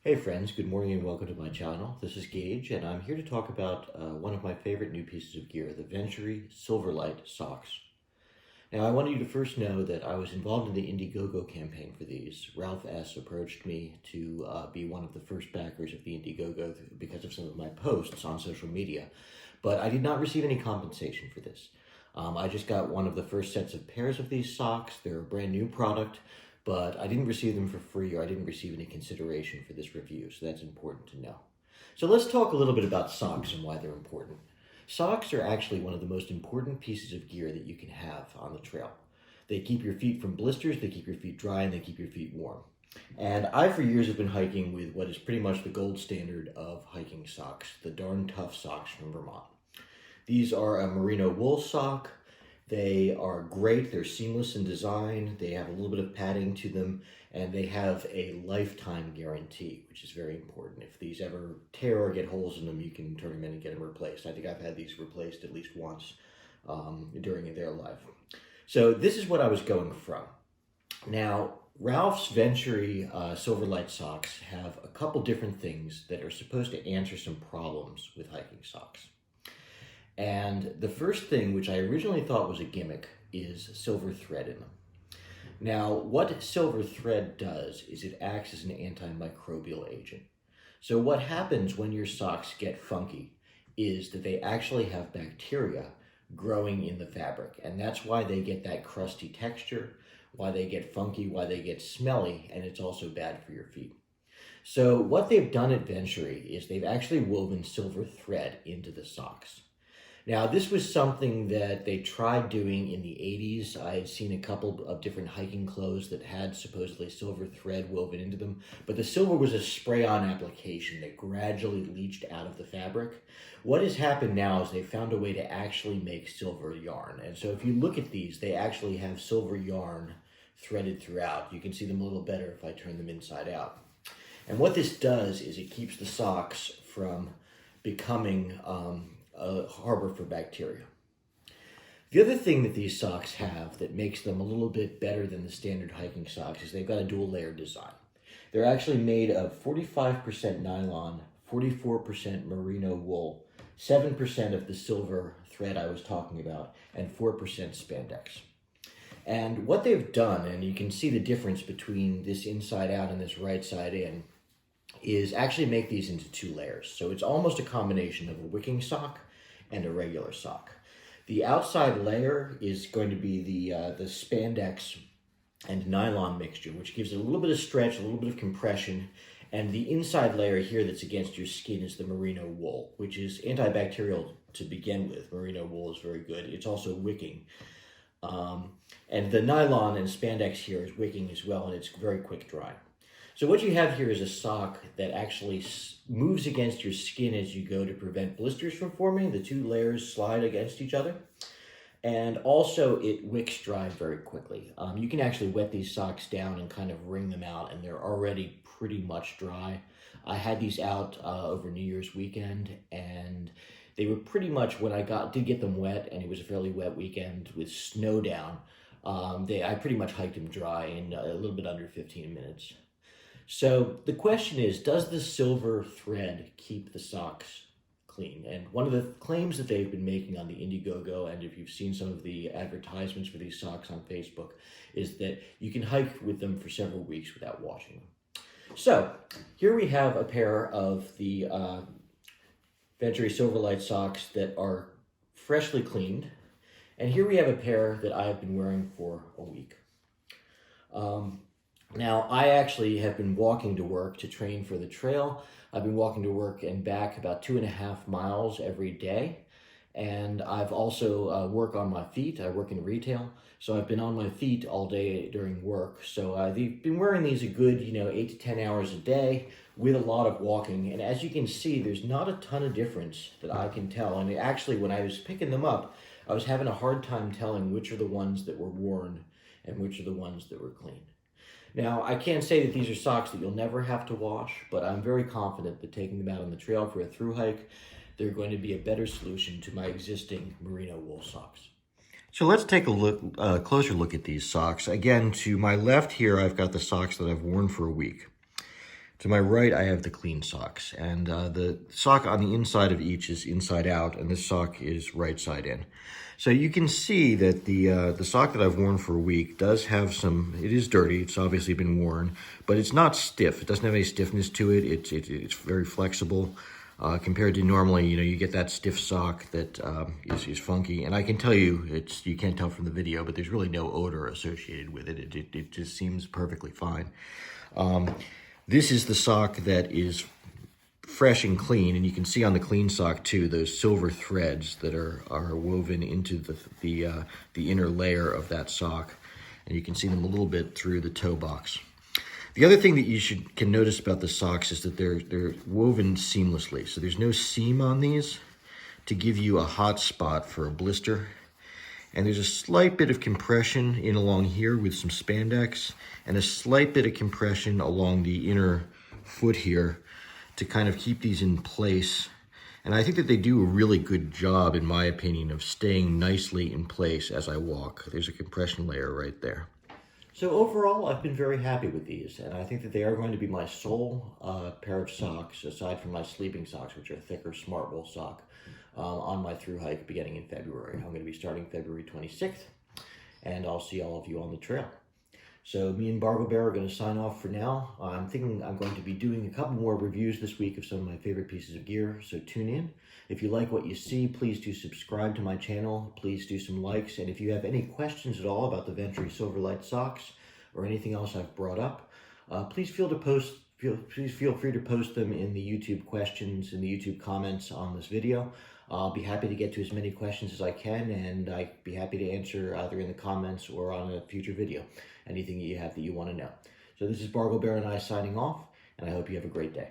Hey friends, good morning and welcome to my channel. This is Gage and I'm here to talk about one of my favorite new pieces of gear, the Ventury Silverlight Socks. Now I want you to first know that I was involved in the Indiegogo campaign for these. Ralph S. approached me to be one of the first backers of the Indiegogo because of some of my posts on social media, but I did not receive any compensation for this. I just got one of the first sets of pairs of these socks. They're a brand new product, but I didn't receive them for free, or I didn't receive any consideration for this review, so that's important to know. So let's talk a little bit about socks and why they're important. Socks are actually one of the most important pieces of gear that you can have on the trail. They keep your feet from blisters, they keep your feet dry, and they keep your feet warm. And I, for years, have been hiking with what is pretty much the gold standard of hiking socks, the Darn Tough socks from Vermont. These are a merino wool sock. They are great, they're seamless in design, they have a little bit of padding to them, and they have a lifetime guarantee, which is very important. If these ever tear or get holes in them, you can turn them in and get them replaced. I think I've had these replaced at least once during their life. So this is what I was going from. Now, Ralph's Ventury Silverlight Socks have a couple different things that are supposed to answer some problems with hiking socks. And the first thing, which I originally thought was a gimmick, is silver thread in them. Now, what silver thread does is it acts as an antimicrobial agent. So what happens when your socks get funky is that they actually have bacteria growing in the fabric. And that's why they get that crusty texture, why they get funky, why they get smelly, and it's also bad for your feet. So what they've done at Ventury is they've actually woven silver thread into the socks. Now, this was something that they tried doing in the 80s. I had seen a couple of different hiking clothes that had supposedly silver thread woven into them, but the silver was a spray-on application that gradually leached out of the fabric. What has happened now is they found a way to actually make silver yarn. And so if you look at these, they actually have silver yarn threaded throughout. You can see them a little better if I turn them inside out. And what this does is it keeps the socks from becoming a harbor for bacteria. The other thing that these socks have that makes them a little bit better than the standard hiking socks is they've got a dual layer design. They're actually made of 45% nylon, 44% merino wool, 7% of the silver thread I was talking about, and 4% spandex. And what they've done, and you can see the difference between this inside out and this right side in, is actually make these into two layers. So it's almost a combination of a wicking sock and a regular sock. The outside layer is going to be the spandex and nylon mixture, which gives it a little bit of stretch, a little bit of compression. And the inside layer here that's against your skin is the merino wool, which is antibacterial to begin with. Merino wool is very good. It's also wicking. And the nylon and spandex here is wicking as well, and it's very quick drying. So what you have here is a sock that actually moves against your skin as you go to prevent blisters from forming. The two layers slide against each other. And also it wicks dry very quickly. You can actually wet these socks down and kind of wring them out, and they're already pretty much dry. I had these out over New Year's weekend, and they were pretty much, when I did get them wet, and it was a fairly wet weekend with snow down, I pretty much hiked them dry in a little bit under 15 minutes. So the question is, does the silver thread keep the socks clean? And one of the claims that they've been making on the Indiegogo, and if you've seen some of the advertisements for these socks on Facebook, is that you can hike with them for several weeks without washing them. So here we have a pair of the Ventury Silverlight socks that are freshly cleaned. And here we have a pair that I have been wearing for a week. Now, I actually have been walking to work to train for the trail. I've been walking to work and back about 2.5 miles every day. And I've also work on my feet. I work in retail, so I've been on my feet all day during work. So I've been wearing these a good, 8 to 10 hours a day with a lot of walking. And as you can see, there's not a ton of difference that I can tell. And actually, when I was picking them up, I was having a hard time telling which are the ones that were worn and which are the ones that were clean. Now, I can't say that these are socks that you'll never have to wash, but I'm very confident that taking them out on the trail for a thru hike, they're going to be a better solution to my existing merino wool socks. So let's take a closer look at these socks. Again, to my left here, I've got the socks that I've worn for a week. To my right, I have the clean socks, and the sock on the inside of each is inside out, and this sock is right side in. So you can see that the sock that I've worn for a week does have some, it is dirty, it's obviously been worn, but it's not stiff. It doesn't have any stiffness to it. It's very flexible compared to normally, you get that stiff sock that is funky. And I can tell you, you can't tell from the video, but there's really no odor associated with it. It just seems perfectly fine. This is the sock that is fresh and clean, and you can see on the clean sock too those silver threads that are woven into the inner layer of that sock, and you can see them a little bit through the toe box. The other thing that you can notice about the socks is that they're woven seamlessly, so there's no seam on these to give you a hot spot for a blister. And there's a slight bit of compression in along here with some spandex, and a slight bit of compression along the inner foot here to kind of keep these in place. And I think that they do a really good job, in my opinion, of staying nicely in place as I walk. There's a compression layer right there. So overall, I've been very happy with these, and I think that they are going to be my sole pair of socks, aside from my sleeping socks, which are a thicker smart wool sock, on my through hike beginning in February. I'm going to be starting February 26th, and I'll see all of you on the trail. So me and Bargo Bear are going to sign off for now. I'm thinking I'm going to be doing a couple more reviews this week of some of my favorite pieces of gear, so tune in. If you like what you see, please do subscribe to my channel. Please do some likes, and if you have any questions at all about the Ventury Silverlight Socks or anything else I've brought up, please feel free to post them in the YouTube questions, in the YouTube comments on this video. I'll be happy to get to as many questions as I can, and I'd be happy to answer either in the comments or on a future video, anything that you have that you want to know. So this is Bargo Bear and I signing off, and I hope you have a great day.